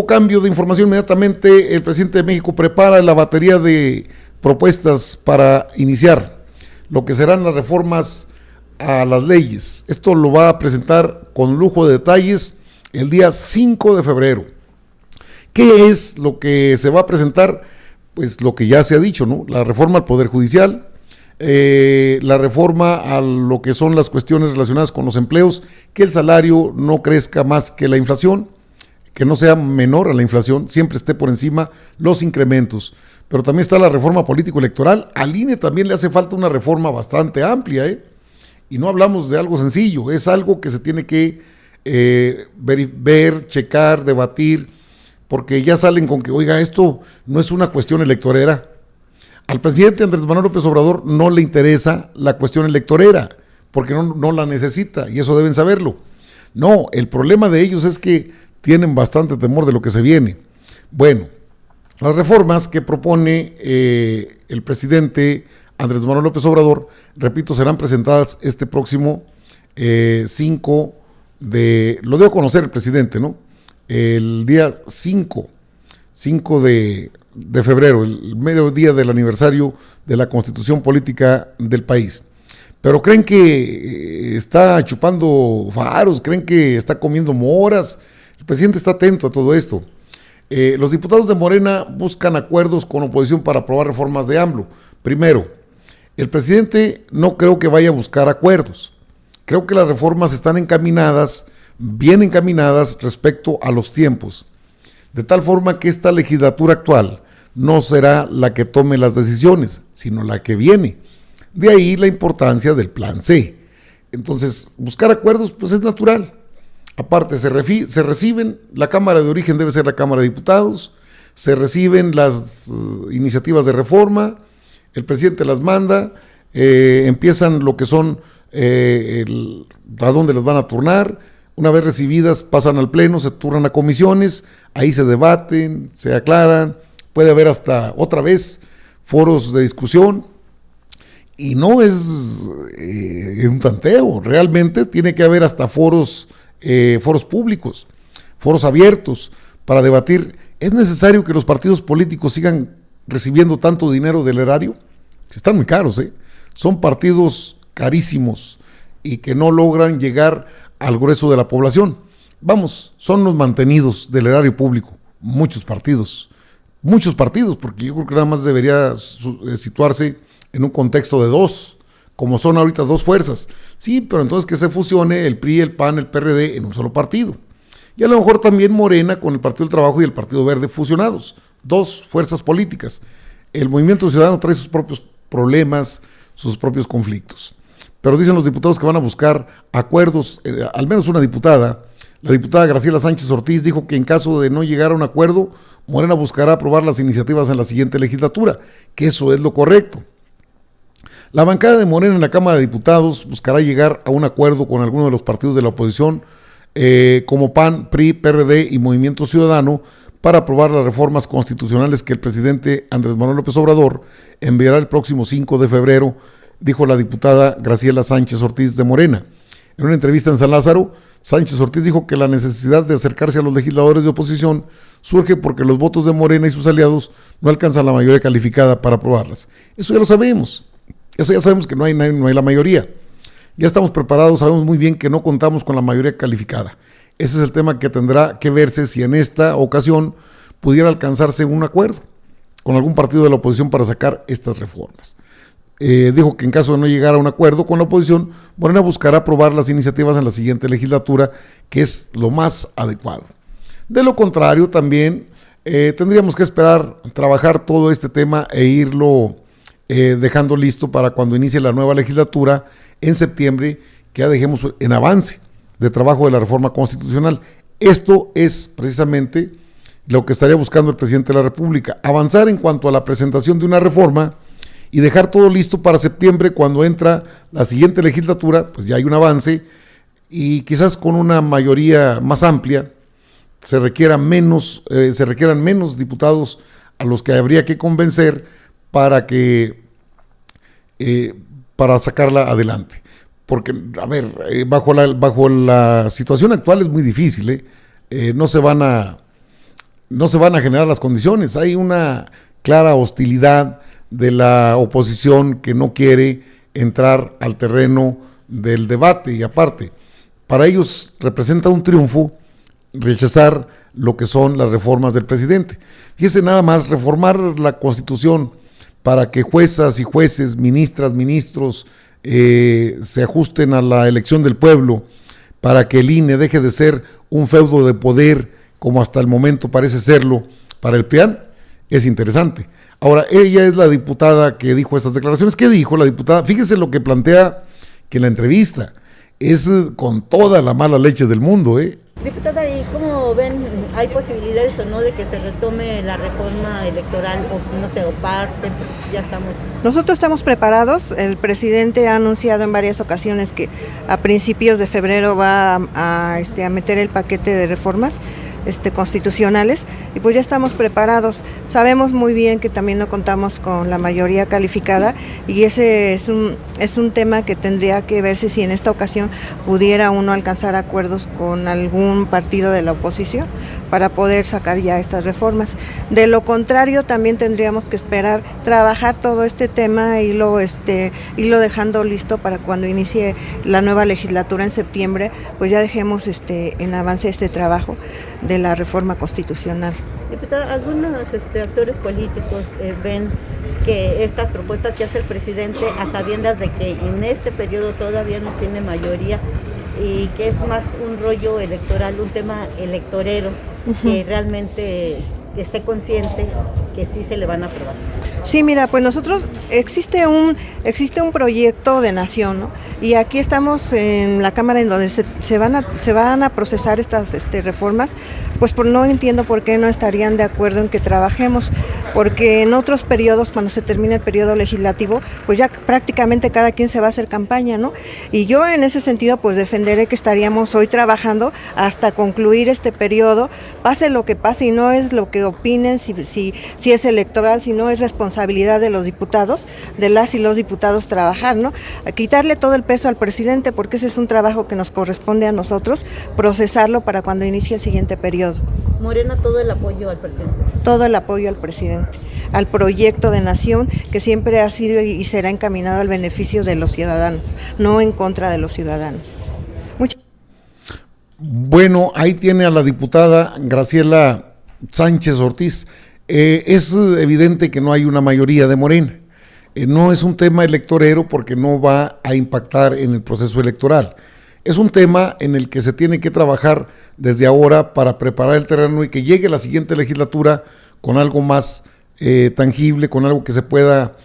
Cambio de información inmediatamente. El presidente de México prepara la batería de propuestas para iniciar lo que serán las reformas a las leyes. Esto lo va a presentar con lujo de detalles el día 5 de febrero. ¿Qué es lo que se va a presentar? Pues lo que ya se ha dicho, ¿no? La reforma al Poder Judicial, la reforma a lo que son las cuestiones relacionadas con los empleos, que el salario no crezca más que la inflación, que no sea menor a la inflación, siempre esté por encima los incrementos. Pero también está la reforma político-electoral. Al INE también le hace falta una reforma bastante amplia, y no hablamos de algo sencillo, es algo que se tiene que ver, checar, debatir, porque ya salen con que, oiga, esto no es una cuestión electorera. Al presidente Andrés Manuel López Obrador no le interesa la cuestión electorera, porque no la necesita, y eso deben saberlo. No, el problema de ellos es que tienen bastante temor de lo que se viene. Bueno, las reformas que propone el presidente Andrés Manuel López Obrador, repito, serán presentadas este próximo 5 de... Lo dio a conocer el presidente, ¿no? El día 5 de febrero, el mero día del aniversario de la Constitución Política del país. Pero creen que está chupando faros, creen que está comiendo moras. El presidente está atento a todo esto. Los diputados de Morena buscan acuerdos con oposición para aprobar reformas de AMLO. Primero, el presidente no creo que vaya a buscar acuerdos. Creo que las reformas están encaminadas, bien encaminadas respecto a los tiempos. De tal forma que esta legislatura actual no será la que tome las decisiones, sino la que viene. De ahí la importancia del plan C. Entonces, buscar acuerdos pues es natural. Aparte, se reciben, la Cámara de origen debe ser la Cámara de Diputados, se reciben las iniciativas de reforma, el presidente las manda, empiezan lo que son, a dónde las van a turnar, una vez recibidas pasan al pleno, se turnan a comisiones, ahí se debaten, se aclaran, puede haber hasta otra vez foros de discusión, y no es un tanteo, realmente tiene que haber hasta foros públicos, foros abiertos para debatir. ¿Es necesario que los partidos políticos sigan recibiendo tanto dinero del erario? Están muy caros, son partidos carísimos y que no logran llegar al grueso de la población. Vamos, son los mantenidos del erario público, muchos partidos, porque yo creo que nada más debería situarse en un contexto de dos, como son ahorita dos fuerzas. Sí, pero entonces que se fusione el PRI, el PAN, el PRD en un solo partido. Y a lo mejor también Morena con el Partido del Trabajo y el Partido Verde fusionados, dos fuerzas políticas. El Movimiento Ciudadano trae sus propios problemas, sus propios conflictos. Pero dicen los diputados que van a buscar acuerdos, al menos una diputada, la diputada Graciela Sánchez Ortiz dijo que en caso de no llegar a un acuerdo, Morena buscará aprobar las iniciativas en la siguiente legislatura, que eso es lo correcto. La bancada de Morena en la Cámara de Diputados buscará llegar a un acuerdo con alguno de los partidos de la oposición, como PAN, PRI, PRD y Movimiento Ciudadano, para aprobar las reformas constitucionales que el presidente Andrés Manuel López Obrador enviará el próximo 5 de febrero, dijo la diputada Graciela Sánchez Ortiz de Morena. En una entrevista en San Lázaro, Sánchez Ortiz dijo que la necesidad de acercarse a los legisladores de oposición surge porque los votos de Morena y sus aliados no alcanzan la mayoría calificada para aprobarlas. Eso ya lo sabemos. Eso ya sabemos que no hay la mayoría. Ya estamos preparados, sabemos muy bien que no contamos con la mayoría calificada. Ese es el tema que tendrá que verse si en esta ocasión pudiera alcanzarse un acuerdo con algún partido de la oposición para sacar estas reformas. Dijo que en caso de no llegar a un acuerdo con la oposición, Morena buscará aprobar las iniciativas en la siguiente legislatura, que es lo más adecuado. De lo contrario, también tendríamos que esperar, trabajar todo este tema e irlo dejando listo para cuando inicie la nueva legislatura en septiembre, que ya dejemos en avance de trabajo de la reforma constitucional. Esto es precisamente lo que estaría buscando el presidente de la República, avanzar en cuanto a la presentación de una reforma y dejar todo listo para septiembre, cuando entra la siguiente legislatura, pues ya hay un avance y quizás con una mayoría más amplia se requieran menos diputados a los que habría que convencer para sacarla adelante. Porque, a ver, bajo la situación actual es muy difícil, no se van a no se van a generar las condiciones. Hay una clara hostilidad de la oposición que no quiere entrar al terreno del debate, y aparte, para ellos representa un triunfo rechazar lo que son las reformas del presidente. Fíjese nada más, reformar la Constitución para que juezas y jueces, ministras, ministros se ajusten a la elección del pueblo, para que el INE deje de ser un feudo de poder como hasta el momento parece serlo para el PRIAN, es interesante. Ahora, ella es la diputada que dijo estas declaraciones. ¿Qué dijo la diputada? Fíjese lo que plantea, que en la entrevista es con toda la mala leche del mundo, Diputada, ¿y cómo ven? ¿Hay posibilidades o no de que se retome la reforma electoral o no sé, o parte? Ya estamos. Nosotros estamos preparados. El presidente ha anunciado en varias ocasiones que a principios de febrero va a meter el paquete de reformas constitucionales, y pues ya estamos preparados. Sabemos muy bien que también no contamos con la mayoría calificada, y ese es un tema que tendría que verse si en esta ocasión pudiera uno alcanzar acuerdos con algún partido de la oposición para poder sacar ya estas reformas. De lo contrario, también tendríamos que esperar, trabajar todo este tema y irlo dejando listo para cuando inicie la nueva legislatura en septiembre, pues ya dejemos en avance este trabajo de la reforma constitucional. Diputada, algunos actores políticos ven que estas propuestas que hace el presidente, a sabiendas de que en este periodo todavía no tiene mayoría y que es más un rollo electoral, un tema electorero, que realmente esté consciente que sí se le van a aprobar. Sí, mira, pues nosotros existe un proyecto de nación, ¿no? Y aquí estamos en la Cámara en donde se van a procesar estas reformas, pues no entiendo por qué no estarían de acuerdo en que trabajemos, porque en otros periodos, cuando se termine el periodo legislativo, pues ya prácticamente cada quien se va a hacer campaña, ¿no? Y yo en ese sentido pues defenderé que estaríamos hoy trabajando hasta concluir este periodo, pase lo que pase, y no es lo que opinen, si es electoral, si no es responsabilidad de los diputados, de las y los diputados trabajar, ¿no? A quitarle todo el peso al presidente, porque ese es un trabajo que nos corresponde a nosotros, procesarlo para cuando inicie el siguiente periodo. Morena, todo el apoyo al presidente. Todo el apoyo al presidente, al proyecto de nación que siempre ha sido y será encaminado al beneficio de los ciudadanos, no en contra de los ciudadanos. Bueno, ahí tiene a la diputada Graciela Sánchez Ortiz. Es evidente que no hay una mayoría de Morena. No es un tema electorero porque no va a impactar en el proceso electoral. Es un tema en el que se tiene que trabajar desde ahora para preparar el terreno y que llegue la siguiente legislatura con algo más tangible, con algo que se pueda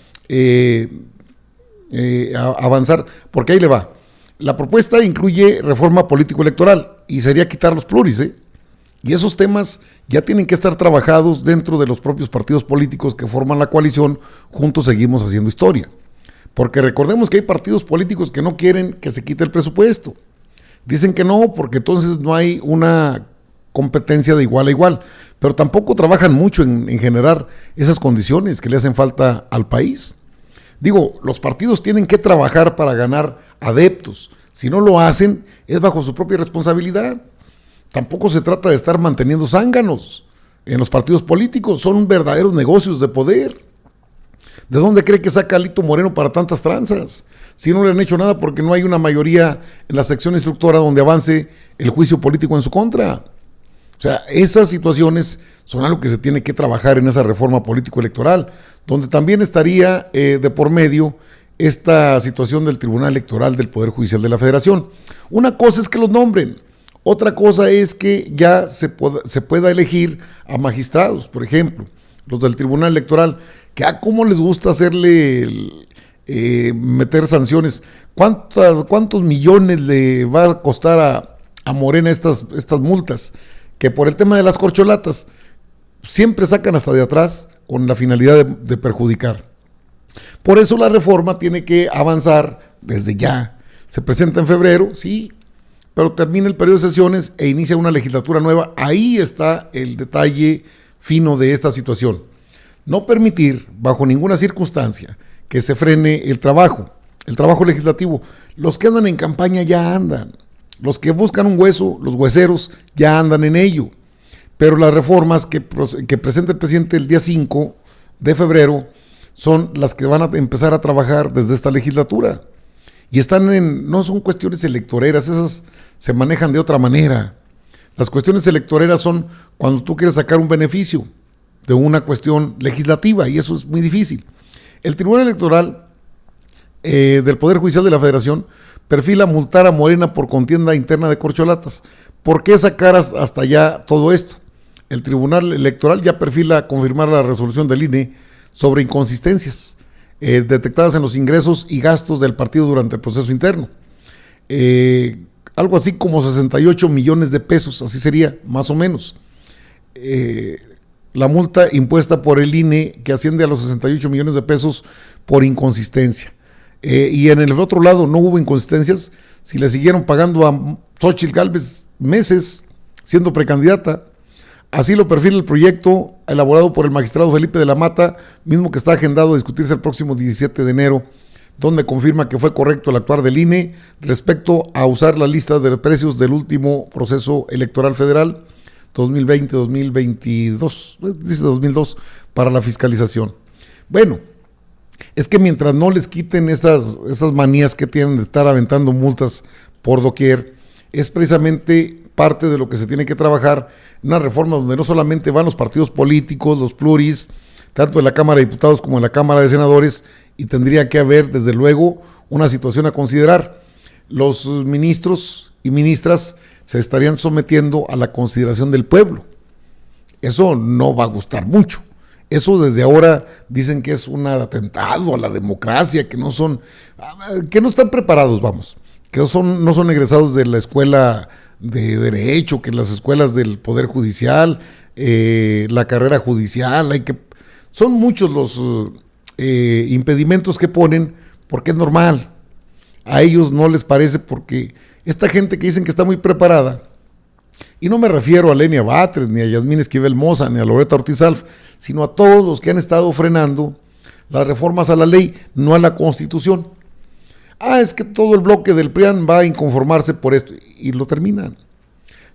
avanzar, porque ahí le va. La propuesta incluye reforma político-electoral y sería quitar los pluris, y esos temas ya tienen que estar trabajados dentro de los propios partidos políticos que forman la coalición. Juntos seguimos haciendo historia, porque recordemos que hay partidos políticos que no quieren que se quite el presupuesto, dicen que no, porque entonces no hay una competencia de igual a igual, pero tampoco trabajan mucho en generar esas condiciones que le hacen falta al país. Digo, los partidos tienen que trabajar para ganar adeptos. Si no lo hacen, es bajo su propia responsabilidad. Tampoco se trata de estar manteniendo zánganos en los partidos políticos, son verdaderos negocios de poder. ¿De dónde cree que saca Alito Moreno para tantas tranzas? Si no le han hecho nada porque no hay una mayoría en la sección instructora donde avance el juicio político en su contra. O sea, esas situaciones son algo que se tiene que trabajar en esa reforma político-electoral, donde también estaría de por medio esta situación del Tribunal Electoral del Poder Judicial de la Federación. Una cosa es que los nombren, otra cosa es que ya se pueda elegir a magistrados, por ejemplo, los del Tribunal Electoral, que cómo les gusta hacerle, meter sanciones. ¿Cuántos millones le va a costar a Morena estas multas? Que por el tema de las corcholatas siempre sacan hasta de atrás con la finalidad de perjudicar. Por eso la reforma tiene que avanzar desde ya. Se presenta en febrero, sí, pero termina el periodo de sesiones e inicia una legislatura nueva. Ahí está el detalle fino de esta situación. No permitir, bajo ninguna circunstancia, que se frene el trabajo legislativo. Los que andan en campaña ya andan. Los que buscan un hueso, los hueseros, ya andan en ello. pero las reformas que presenta el presidente el día 5 de febrero son las que van a empezar a trabajar desde esta legislatura. Y no son cuestiones electoreras, esas se manejan de otra manera. Las cuestiones electoreras son cuando tú quieres sacar un beneficio de una cuestión legislativa, y eso es muy difícil. El Tribunal Electoral del Poder Judicial de la Federación perfila multar a Morena por contienda interna de corcholatas. ¿Por qué sacar hasta allá todo esto? El Tribunal Electoral ya perfila confirmar la resolución del INE sobre inconsistencias detectadas en los ingresos y gastos del partido durante el proceso interno. Algo así como 68 millones de pesos, así sería, más o menos. La multa impuesta por el INE, que asciende a los 68 millones de pesos por inconsistencia. Y en el otro lado no hubo inconsistencias, si le siguieron pagando a Xóchitl Gálvez meses siendo precandidata. Así lo perfila el proyecto elaborado por el magistrado Felipe de la Mata, mismo que está agendado a discutirse el próximo 17 de enero, donde confirma que fue correcto el actuar del INE respecto a usar la lista de precios del último proceso electoral federal 2020-2022, dice 2002, para la fiscalización. Bueno, es que mientras no les quiten esas manías que tienen de estar aventando multas por doquier, es precisamente parte de lo que se tiene que trabajar, una reforma donde no solamente van los partidos políticos, los pluris, tanto en la Cámara de Diputados como en la Cámara de Senadores, y tendría que haber, desde luego, una situación a considerar. Los ministros y ministras se estarían sometiendo a la consideración del pueblo. Eso no va a gustar mucho. Eso desde ahora dicen que es un atentado a la democracia, que no están preparados, vamos, que no son egresados de la escuela de Derecho, que las escuelas del Poder Judicial, la carrera judicial, son muchos los impedimentos que ponen, porque es normal. A ellos no les parece, porque esta gente que dicen que está muy preparada, y no me refiero a Lenia Batres, ni a Yasmín Esquivel Moza, ni a Loretta Ortiz Alf, sino a todos los que han estado frenando las reformas a la ley, no a la Constitución. Es que todo el bloque del PRIAN va a inconformarse por esto, y lo terminan.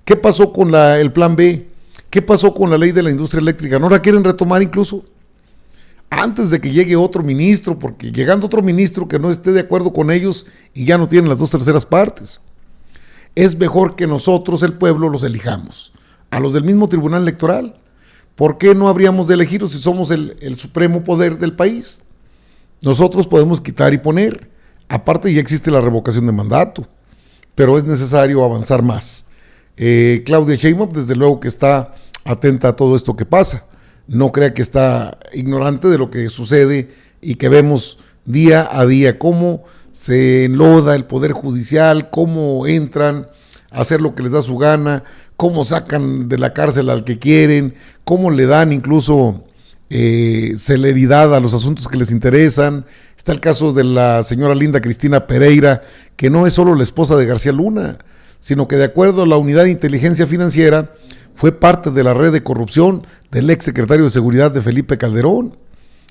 ¿Qué pasó con el Plan B? ¿Qué pasó con la ley de la industria eléctrica? ¿No la quieren retomar incluso? Antes de que llegue otro ministro, porque llegando otro ministro que no esté de acuerdo con ellos y ya no tienen las 2/3 partes. Es mejor que nosotros, el pueblo, los elijamos. A los del mismo Tribunal Electoral. ¿Por qué no habríamos de elegirlos si somos el supremo poder del país? Nosotros podemos quitar y poner. Aparte ya existe la revocación de mandato, pero es necesario avanzar más. Claudia Sheinbaum, desde luego que está atenta a todo esto que pasa. No crea que está ignorante de lo que sucede y que vemos día a día cómo se enloda el Poder Judicial, cómo entran a hacer lo que les da su gana, cómo sacan de la cárcel al que quieren, cómo le dan incluso celeridad a los asuntos que les interesan. Está el caso de la señora Linda Cristina Pereira, que no es solo la esposa de García Luna, sino que de acuerdo a la Unidad de Inteligencia Financiera, fue parte de la red de corrupción del ex secretario de Seguridad de Felipe Calderón,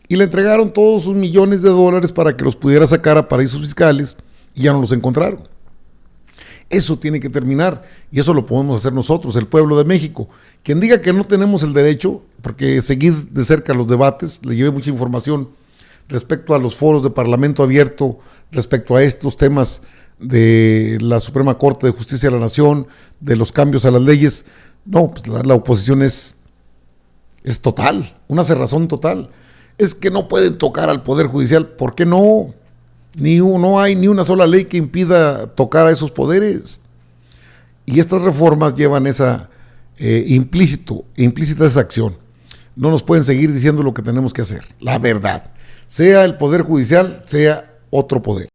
y le entregaron todos sus millones de dólares para que los pudiera sacar a paraísos fiscales, y ya no los encontraron. Eso tiene que terminar, y eso lo podemos hacer nosotros, el pueblo de México. Quien diga que no tenemos el derecho, porque seguí de cerca los debates, le llevé mucha información respecto a los foros de Parlamento abierto, respecto a estos temas de la Suprema Corte de Justicia de la Nación, de los cambios a las leyes. No, pues la oposición es total, una cerrazón total. Es que no pueden tocar al Poder Judicial. ¿Por qué no? No hay ni una sola ley que impida tocar a esos poderes. Y estas reformas llevan esa implícita esa acción. No nos pueden seguir diciendo lo que tenemos que hacer, la verdad. Sea el Poder Judicial, sea otro poder.